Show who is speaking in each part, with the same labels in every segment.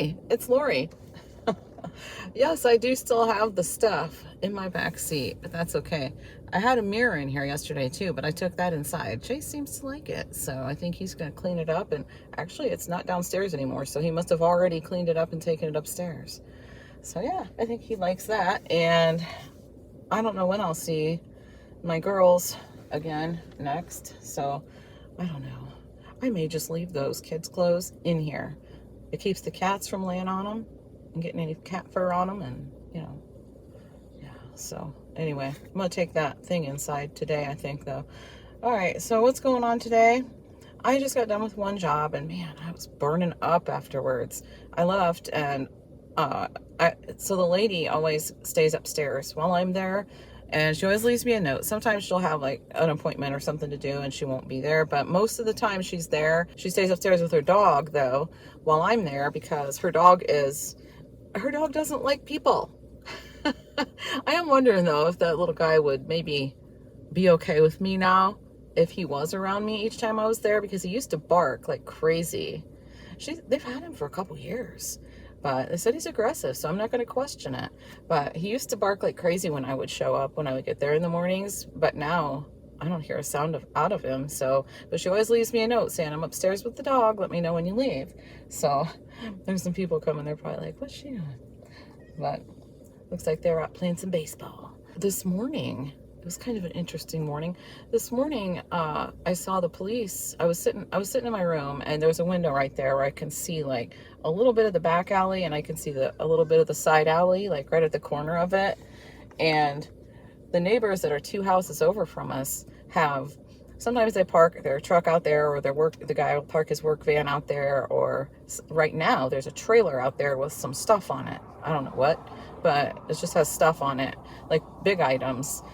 Speaker 1: Hey, it's Lori. Yes, I do still have the stuff in my back seat, but that's okay. I had a mirror in here yesterday too, but I took that inside. Chase seems to like it, so I think he's going to clean it up. And actually, it's not downstairs anymore, so he must have already cleaned it up and taken it upstairs. So yeah, I think he likes that. And I don't know when I'll see my girls again next, so I don't know. I may just leave those kids' clothes in here. It keeps the cats from laying on them and getting any cat fur on them, and yeah. So anyway, I'm gonna take that thing inside today, I think, though. All right, so what's going on today? I just got done with one job, and man, I was burning up afterwards. I left, and so the lady always stays upstairs while I'm there, and she always leaves me a note. Sometimes she'll have like an appointment or something to do and she won't be there, but most of the time she's there. She stays upstairs with her dog though while I'm there, because her dog doesn't like people. I am wondering though if that little guy would maybe be okay with me now if he was around me each time I was there, because he used to bark like crazy. They've had him for a couple years, but they said he's aggressive, so I'm not going to question it. But he used to bark like crazy when I would show up, when I would get there in the mornings, but now I don't hear a sound out of him. So, but she always leaves me a note saying, I'm upstairs with the dog, let me know when you leave. So there's some people coming, they're probably like, what's she doing? But looks like they're out playing some baseball. This morning, it was kind of an interesting morning. This morning, I saw the police. I was sitting in my room, and there's a window right there where I can see like a little bit of the back alley, and I can see a little bit of the side alley, like right at the corner of it. And the neighbors that are 2 houses over from us sometimes they park their truck out there, or the guy will park his work van out there, or right now there's a trailer out there with some stuff on it. I don't know what, but it just has stuff on it, like big items.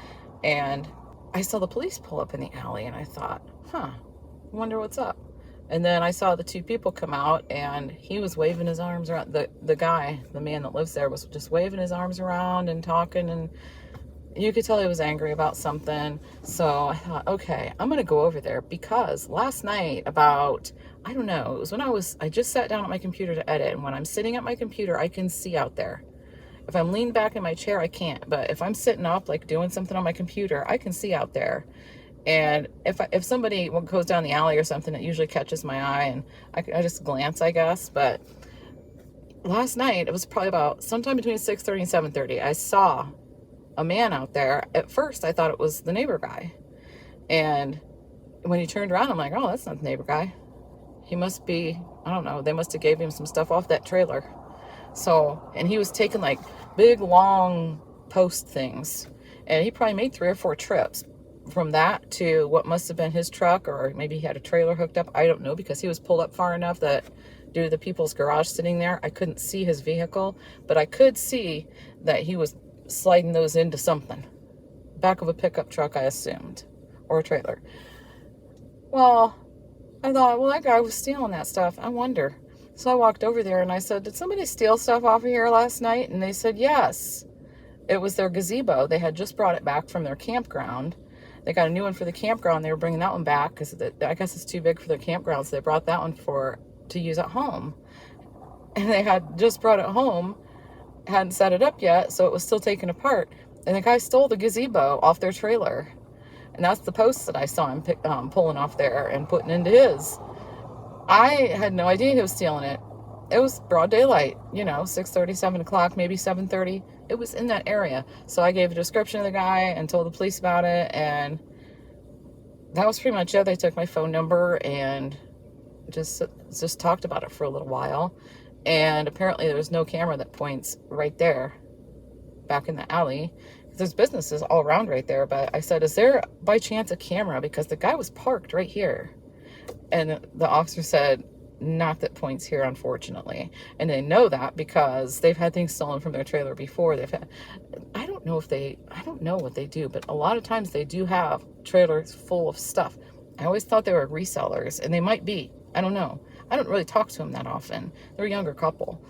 Speaker 1: And I saw the police pull up in the alley, and I thought, I wonder what's up. And then I saw the 2 people come out, and he was waving his arms around. The man that lives there was just waving his arms around and talking, and you could tell he was angry about something. So I thought, okay, I'm going to go over there, because last night about, I don't know, it was when I just sat down at my computer to edit, and when I'm sitting at my computer, I can see out there. If I'm leaned back in my chair, I can't. But if I'm sitting up, like doing something on my computer, I can see out there. And if somebody goes down the alley or something, it usually catches my eye, and I just glance, I guess. But last night, it was probably about sometime between 6:30 and 7:30, I saw a man out there. At first, I thought it was the neighbor guy. And when he turned around, I'm like, oh, that's not the neighbor guy. He must be, I don't know, they must have gave him some stuff off that trailer. So, and he was taking like big, long post things. And he probably made 3 or 4 trips from that to what must have been his truck, or maybe he had a trailer hooked up. I don't know, because he was pulled up far enough that due to the people's garage sitting there, I couldn't see his vehicle, but I could see that he was sliding those into something. Back of a pickup truck, I assumed, or a trailer. Well, I thought, well, that guy was stealing that stuff. I wonder. So I walked over there and I said, did somebody steal stuff off of here last night? And they said, yes. It was their gazebo. They had just brought it back from their campground. They got a new one for the campground. They were bringing that one back because I guess it's too big for their campground. So they brought that one to use at home. And they had just brought it home, hadn't set it up yet, so it was still taken apart. And the guy stole the gazebo off their trailer. And that's the post that I saw him pulling off there and putting into his. I had no idea he was stealing it. It was broad daylight, 6:30, 7 o'clock, maybe 7:30. It was in that area. So I gave a description of the guy and told the police about it. And that was pretty much it. They took my phone number and just talked about it for a little while. And apparently there was no camera that points right there, back in the alley. There's businesses all around right there. But I said, is there by chance a camera? Because the guy was parked right here. And the officer said, not that points here, unfortunately. And they know that because they've had things stolen from their trailer before. I don't know what they do, but a lot of times they do have trailers full of stuff. I always thought they were resellers, and they might be. I don't know. I don't really talk to them that often. They're a younger couple,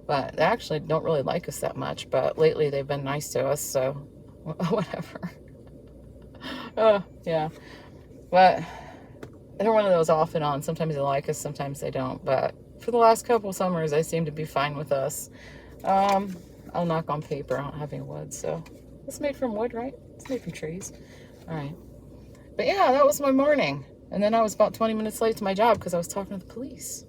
Speaker 1: but they actually don't really like us that much. But lately they've been nice to us, so whatever. Yeah. But they're one of those off and on. Sometimes they like us, sometimes they don't. But for the last couple summers, I seem to be fine with us. I'll knock on paper. I don't have any wood, so it's made from wood, right? It's made from trees. All right. But yeah, that was my morning. And then I was about 20 minutes late to my job because I was talking to the police.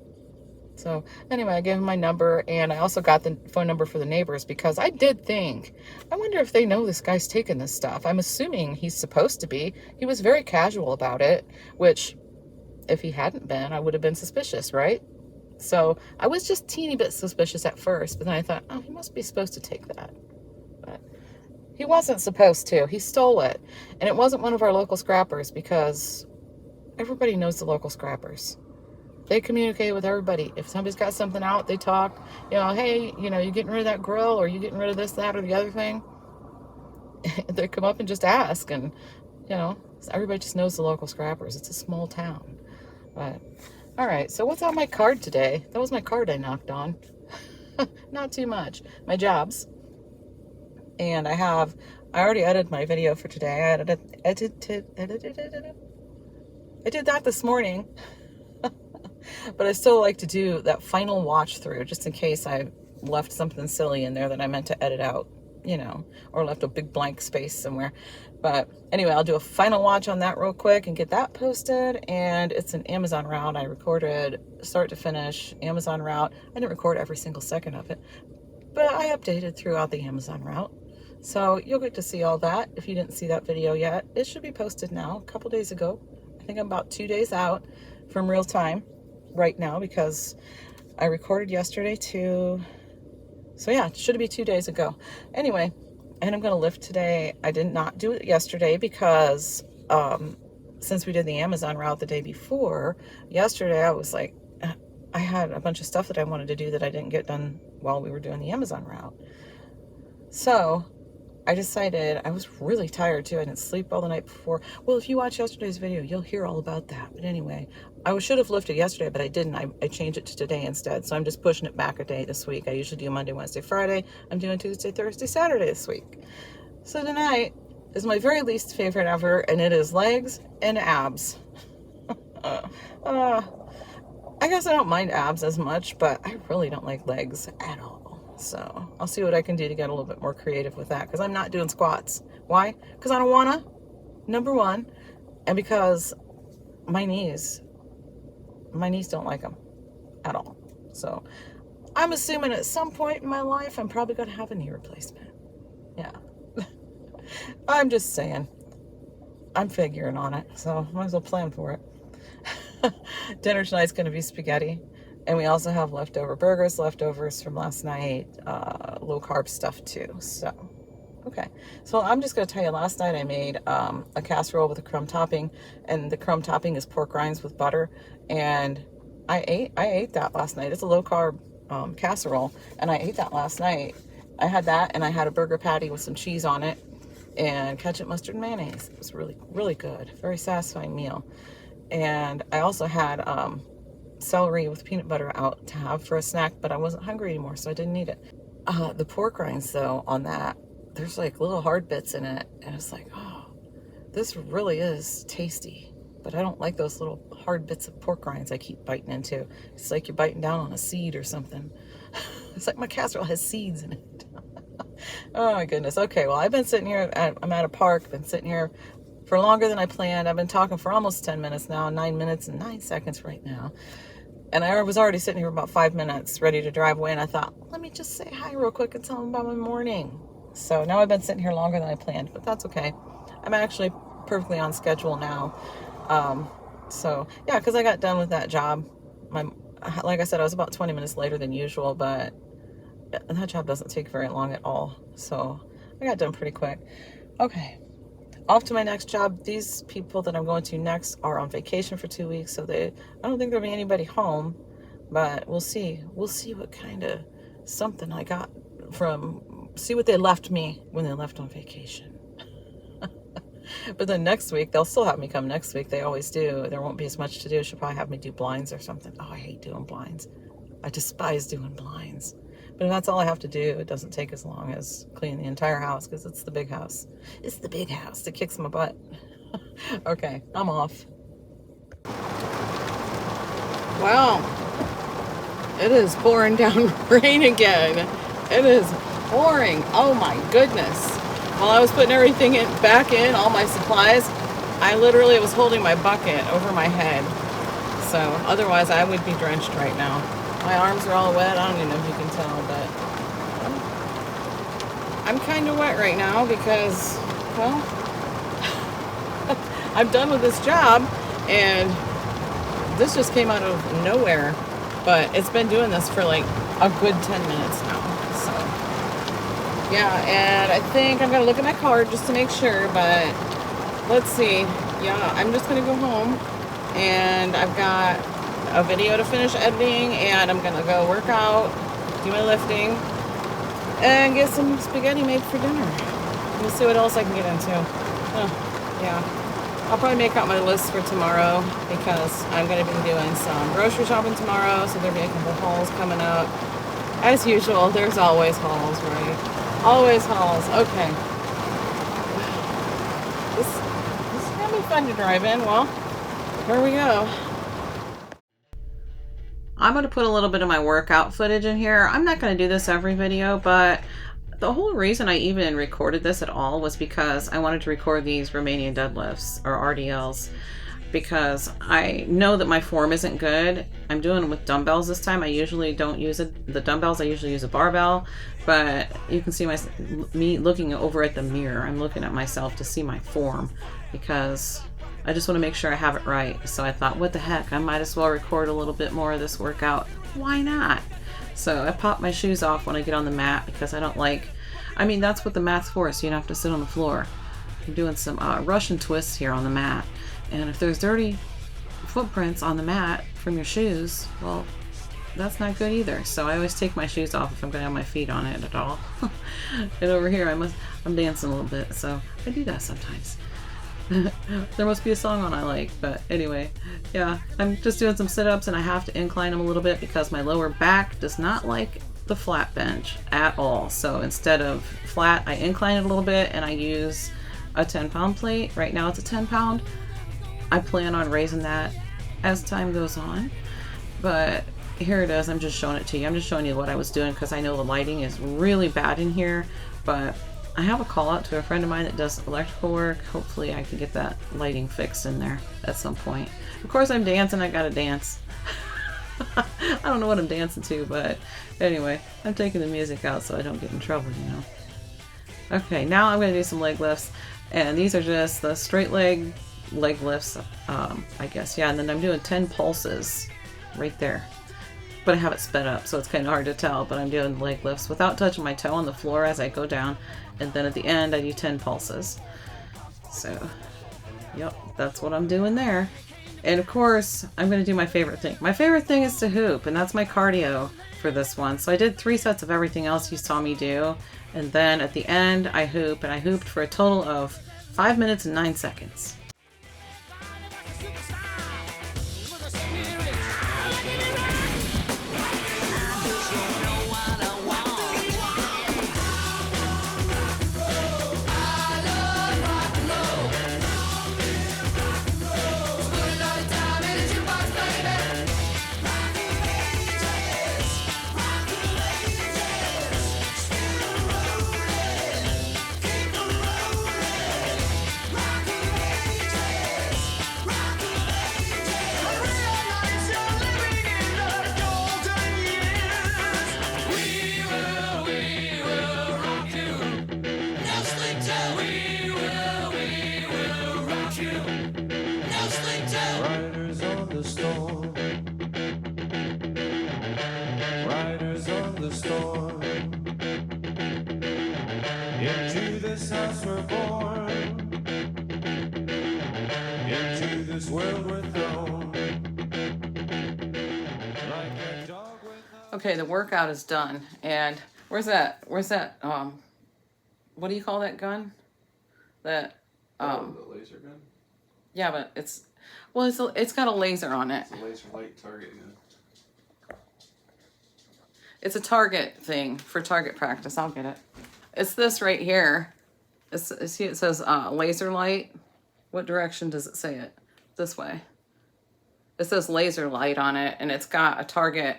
Speaker 1: So anyway, I gave him my number, and I also got the phone number for the neighbors because I did think, I wonder if they know this guy's taking this stuff. I'm assuming he's supposed to be. He was very casual about it, which if he hadn't been, I would have been suspicious, right? So I was just teeny bit suspicious at first, but then I thought, oh, he must be supposed to take that. But he wasn't supposed to. He stole it. And it wasn't one of our local scrappers because everybody knows the local scrappers. They communicate with everybody. If somebody's got something out, they talk, hey, you getting rid of that grill, or you getting rid of this, that, or the other thing. They come up and just ask, and, everybody just knows the local scrappers. It's a small town. But, all right, so what's on my card today? That was my card I knocked on. Not too much. My jobs. And I already edited my video for today. I did that this morning. But I still like to do that final watch through just in case I left something silly in there that I meant to edit out, or left a big blank space somewhere. But anyway, I'll do a final watch on that real quick and get that posted. And it's an Amazon route. I recorded start to finish Amazon route. I didn't record every single second of it, but I updated throughout the Amazon route. So you'll get to see all that. If you didn't see that video yet, it should be posted now, a couple days ago. I think I'm about 2 days out from real time right now because I recorded yesterday too. So yeah, it should be 2 days ago. Anyway, and I'm going to lift today. I did not do it yesterday because since we did the Amazon route the day before, yesterday I was like, I had a bunch of stuff that I wanted to do that I didn't get done while we were doing the Amazon route. So I decided, I was really tired too. I didn't sleep all the night before. Well, if you watch yesterday's video, you'll hear all about that. But anyway, I should have lifted yesterday, but I didn't. I changed it to today instead. So I'm just pushing it back a day this week. I usually do Monday, Wednesday, Friday. I'm doing Tuesday, Thursday, Saturday this week. So tonight is my very least favorite ever, and it is legs and abs. I guess I don't mind abs as much, but I really don't like legs at all. So I'll see what I can do to get a little bit more creative with that because I'm not doing squats. Why? Because I don't want to, number one, and because my knees don't like them at all. So I'm assuming at some point in my life I'm probably going to have a knee replacement. Yeah. I'm just saying. I'm figuring on it, so might as well plan for it. Dinner tonight's going to be spaghetti. And we also have leftovers from last night, low carb stuff too. So, okay. So I'm just going to tell you, last night I made a casserole with a crumb topping, and the crumb topping is pork rinds with butter. And I ate that last night. It's a low carb casserole, and I ate that last night. I had that, and I had a burger patty with some cheese on it and ketchup, mustard, and mayonnaise. It was really, really good. Very satisfying meal. And I also had celery with peanut butter out to have for a snack, but I wasn't hungry anymore, so I didn't eat it. The pork rinds, though, on that, there's like little hard bits in it, and it's like, oh, this really is tasty. But I don't like those little hard bits of pork rinds I keep biting into. It's like you're biting down on a seed or something. It's like my casserole has seeds in it. Oh my goodness. Okay, well, I've been sitting here, I'm at a park, been sitting here for longer than I planned. I've been talking for almost 10 minutes now, 9 minutes and 9 seconds right now. And I was already sitting here about 5 minutes ready to drive away, and I thought, let me just say hi real quick and tell them about my morning. So now I've been sitting here longer than I planned, but that's okay. I'm actually perfectly on schedule now. So yeah, because I got done with that job. Like I said, I was about 20 minutes later than usual, but that job doesn't take very long at all. So I got done pretty quick. Okay. Off to my next job. These people that I'm going to next are on vacation for 2 weeks, so I don't think there'll be anybody home, but we'll see. We'll see what kind of something I got see what they left me when they left on vacation. But then next week, they'll still have me come next week. They always do. There won't be as much to do. She'll probably have me do blinds or something. Oh, I hate doing blinds. I despise doing blinds. But if that's all I have to do, it doesn't take as long as cleaning the entire house because it's the big house. It's the big house that kicks my butt. Okay, I'm off. Well, It is pouring down rain again. It is pouring. Oh my goodness. While I was putting everything back in, all my supplies, I literally was holding my bucket over my head. So otherwise I would be drenched right now. My arms are all wet. I don't even know if you can tell, but I'm kind of wet right now because, well, I'm done with this job and this just came out of nowhere. But it's been doing this for like a good 10 minutes now. So, yeah, and I think I'm going to look at my card just to make sure. But let's see. Yeah, I'm just going to go home. And I've got a video to finish editing. And I'm going to go work out, do my lifting, and get some spaghetti made for dinner. We'll see what else I can get into. Yeah. I'll probably make out my list for tomorrow because I'm going to be doing some grocery shopping tomorrow, so there'll be a couple hauls coming up. As usual, there's always hauls, right? Always hauls. Okay. This is going to be fun to drive in. Well, here we go. I'm going to put a little bit of my workout footage in here. I'm not going to do this every video, but the whole reason I even recorded this at all was because I wanted to record these Romanian deadlifts or RDLs because I know that my form isn't good. I'm doing them with dumbbells this time. I usually don't use the dumbbells. I usually use a barbell, but you can see me looking over at the mirror. I'm looking at myself to see my form because I just want to make sure I have it right. So I thought, what the heck? I might as well record a little bit more of this workout. Why not? So I pop my shoes off when I get on the mat because I don't like, I mean, that's what the mat's for, so you don't have to sit on the floor. I'm doing some Russian twists here on the mat. And if there's dirty footprints on the mat from your shoes, well, that's not good either. So I always take my shoes off if I'm going to have my feet on it at all. And over here, I'm dancing a little bit, so I do that sometimes. There must be a song on I like, but anyway, yeah, I'm just doing some sit-ups and I have to incline them a little bit because my lower back does not like the flat bench at all. So instead of flat, I incline it a little bit and I use a 10-pound plate. Right now it's a 10-pound. I plan on raising that as time goes on, but here it is. I'm just showing it to you. I'm just showing you what I was doing because I know the lighting is really bad in here, but I have a call out to a friend of mine that does electrical work. Hopefully I can get that lighting fixed in there at some point. Of course I'm dancing. I gotta dance. I don't know what I'm dancing to, but anyway, I'm taking the music out so I don't get in trouble, you know. Okay, now I'm gonna do some leg lifts, and these are just the straight leg lifts, I guess. Yeah, and then I'm doing 10 pulses right there. But I have it sped up, so it's kind of hard to tell, but I'm doing leg lifts without touching my toe on the floor as I go down. And then at the end, I do 10 pulses. So, yep, that's what I'm doing there. And of course, I'm going to do my favorite thing. My favorite thing is to hoop, and that's my cardio for this one. So I did 3 sets of everything else you saw me do. And then at the end, I hoop, and I hooped for a total of 5 minutes and 9 seconds.
Speaker 2: Into this house we're born, into this world we're thrown. Like a dog without...
Speaker 1: Okay, the workout is done. And where's that, what do you call that gun? That,
Speaker 2: the laser gun?
Speaker 1: yeah, but it's got a laser on it.
Speaker 2: It's a laser light target gun.
Speaker 1: It's a target thing for target practice. I'll get it. It's this right here. See, it says laser light. What direction does it say it? This way. It says laser light on it, and it's got a target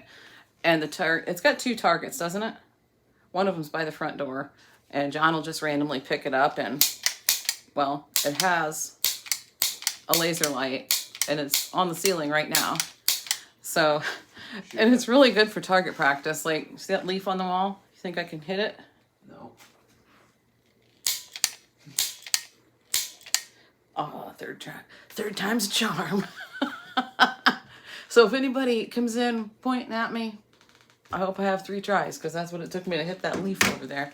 Speaker 1: And it's got 2 targets, doesn't it? One of them's by the front door, and John will just randomly pick it up, and, well, it has a laser light, and it's on the ceiling right now. So, and it's really good for target practice. Like, see that leaf on the wall? You think I can hit it?
Speaker 2: No.
Speaker 1: Oh, third time's a charm. So if anybody comes in pointing at me, I hope I have 3 tries, because that's what it took me to hit that leaf over there.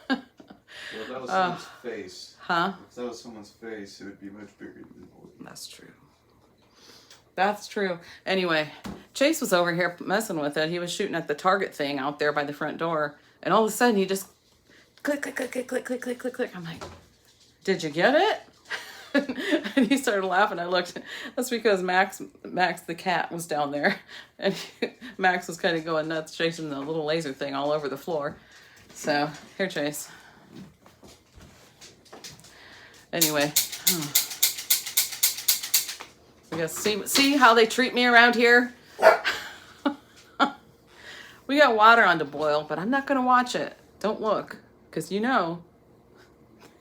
Speaker 2: Well, if that was someone's face.
Speaker 1: Huh?
Speaker 2: If that was someone's face, it would be much bigger than what.
Speaker 1: That's true. That's true. Anyway, Chase was over here messing with it. He was shooting at the target thing out there by the front door, and all of a sudden he just click, click, click, click, click, click, click, click, click. I'm like, did you get it? And he started laughing. I looked. That's because Max the cat was down there, and Max was kind of going nuts, chasing the little laser thing all over the floor. So here, Chase. Anyway, we got see how they treat me around here. We got water on to boil, but I'm not gonna watch it. Don't look, because you know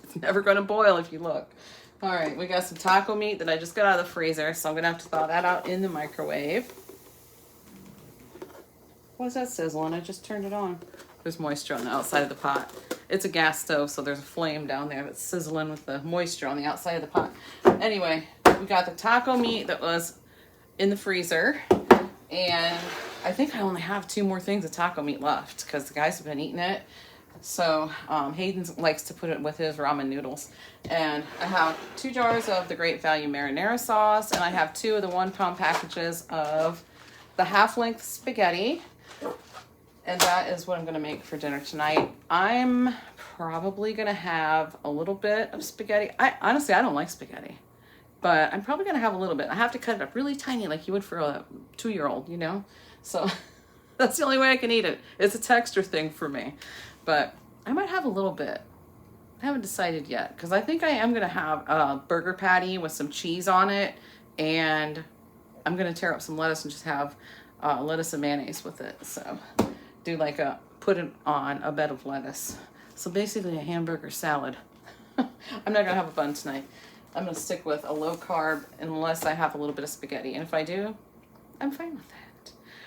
Speaker 1: it's never gonna boil if you look. All right, we got some taco meat that I just got out of the freezer, so I'm going to have to thaw that out in the microwave. What's that sizzling? I just turned it on. There's moisture on the outside of the pot. It's a gas stove, so there's a flame down there that's sizzling with the moisture on the outside of the pot. Anyway, we got the taco meat that was in the freezer, and I think I only have 2 more things of taco meat left, because the guys have been eating it. So Hayden likes to put it with his ramen noodles. And I have 2 jars of the Great Value marinara sauce, and I have 2 of the 1-pound packages of the half-length spaghetti. And that is what I'm going to make for dinner tonight. I'm probably going to have a little bit of spaghetti. Honestly, I don't like spaghetti, but I'm probably going to have a little bit. I have to cut it up really tiny like you would for a 2-year-old, you know? So that's the only way I can eat it. It's a texture thing for me. But I might have a little bit. I haven't decided yet, because I think I am going to have a burger patty with some cheese on it, and I'm going to tear up some lettuce and just have lettuce and mayonnaise with it. So do put it on a bed of lettuce. So basically a hamburger salad. I'm not going to have a bun tonight. I'm going to stick with a low carb unless I have a little bit of spaghetti. And if I do, I'm fine with that.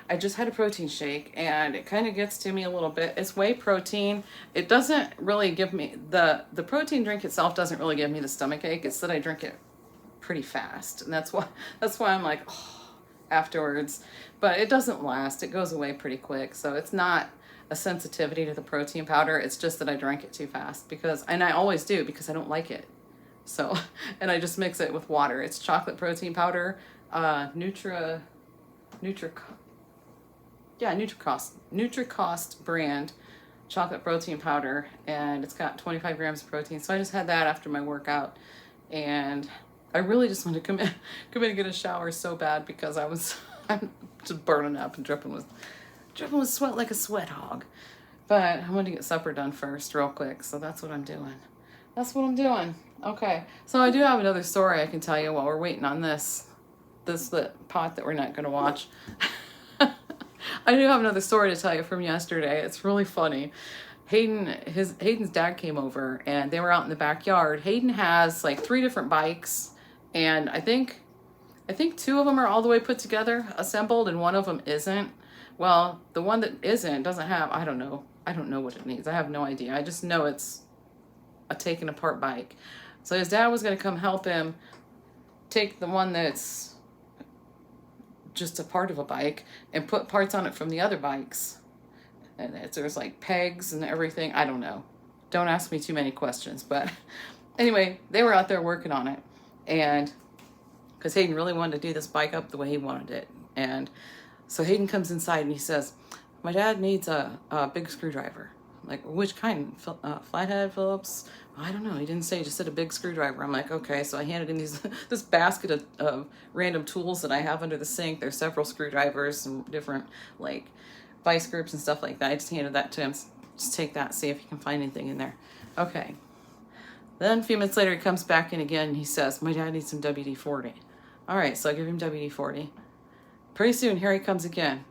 Speaker 1: I just had a protein shake, and it kind of gets to me a little bit. It's whey protein. It doesn't really give me, the protein drink itself doesn't really give me the stomach ache. It's that I drink it pretty fast. And that's why I'm like, oh, afterwards. But it doesn't last. It goes away pretty quick. So it's not a sensitivity to the protein powder. It's just that I drank it too fast, and I always do, because I don't like it. So, and I just mix it with water. It's chocolate protein powder, Nutricost brand chocolate protein powder, and it's got 25 grams of protein. So I just had that after my workout, and I really just wanted to come in and get a shower so bad, because I'm just burning up and dripping with sweat like a sweat hog. But I want to get supper done first real quick, so that's what I'm doing. Okay, so I do have another story I can tell you while we're waiting on this pot that we're not going to watch. I do have another story to tell you from yesterday. It's really funny. Hayden's dad came over, and they were out in the backyard. Hayden has like 3 different bikes, and I think 2 of them are all the way put together, assembled, and one of them isn't. Well, the one that isn't doesn't have, I don't know what it needs. I have no idea. I just know it's a taken apart bike. So his dad was going to come help him take the one that's just a part of a bike and put parts on it from the other bikes. And there's like pegs and everything. I don't know. Don't ask me too many questions. But anyway, they were out there working on it. And because Hayden really wanted to do this bike up the way he wanted it. And so Hayden comes inside and he says, my dad needs a big screwdriver. Like, which kind? Flathead, Phillips? I don't know. He didn't say. He just said a big screwdriver. I'm like, okay. So I handed him this basket of random tools that I have under the sink. There's several screwdrivers and different like vice grips and stuff like that. I just handed that to him. Just take that, see if you can find anything in there. Okay. Then a few minutes later, he comes back in again and he says, my dad needs some WD-40. All right, so I give him WD-40. Pretty soon, here he comes again.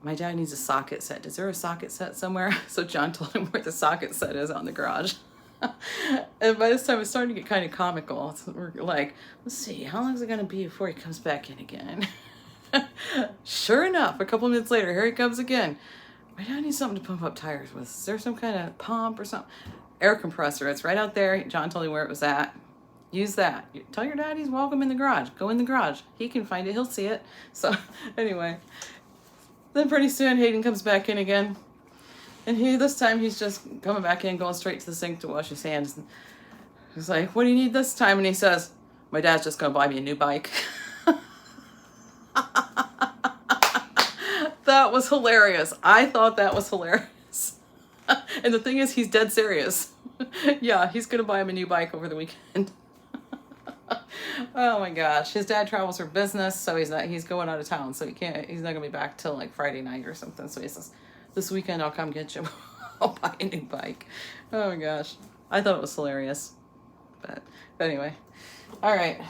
Speaker 1: my dad needs a socket set. Is there a socket set somewhere? So John told him where the socket set is on the garage. And by this time, it's starting to get kind of comical. So we're like, let's see, how long is it going to be before he comes back in again? Sure enough, a couple minutes later, here he comes again. My dad needs something to pump up tires with. Is there some kind of pump or something? Air compressor. It's right out there. John told me where it was at. Use that. Tell your dad he's welcome in the garage. Go in the garage. He can find it. He'll see it. So anyway, then pretty soon Hayden comes back in again. And this time he's just coming back in, going straight to the sink to wash his hands. And he's like, what do you need this time? And he says, my dad's just going to buy me a new bike. That was hilarious. I thought that was hilarious. And the thing is, he's dead serious. Yeah, he's going to buy him a new bike over the weekend. Oh my gosh. His dad travels for business, so he's going out of town, so he's not going to be back till like Friday night or something. So he says, this weekend I'll come get you. I'll buy a new bike. Oh my gosh. I thought it was hilarious. But anyway. All right.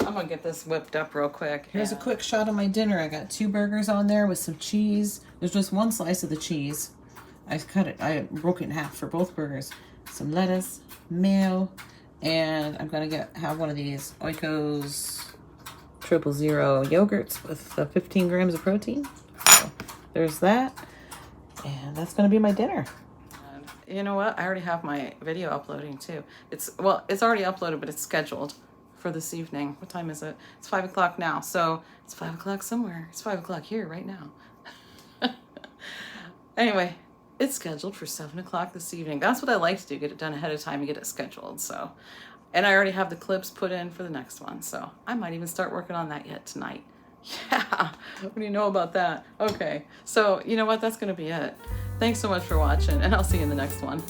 Speaker 1: I'm going to get this whipped up real quick. Here's a quick shot of my dinner. I got 2 burgers on there with some cheese. There's just 1 slice of the cheese. I broke it in half for both burgers. Some lettuce, mayo, and I'm going to have one of these Oikos 000 yogurts with 15 grams of protein. So there's that. And that's going to be my dinner. And you know what? I already have my video uploading too. It's already uploaded, but it's scheduled for this evening. What time is it? It's 5 o'clock now. So it's 5 o'clock somewhere. It's 5 o'clock here right now. Anyway, it's scheduled for 7 o'clock this evening. That's what I like to do, get it done ahead of time and get it scheduled. So, and I already have the clips put in for the next one. So I might even start working on that yet tonight. Yeah, what do you know about that? Okay, so you know what? That's going to be it. Thanks so much for watching, and I'll see you in the next one.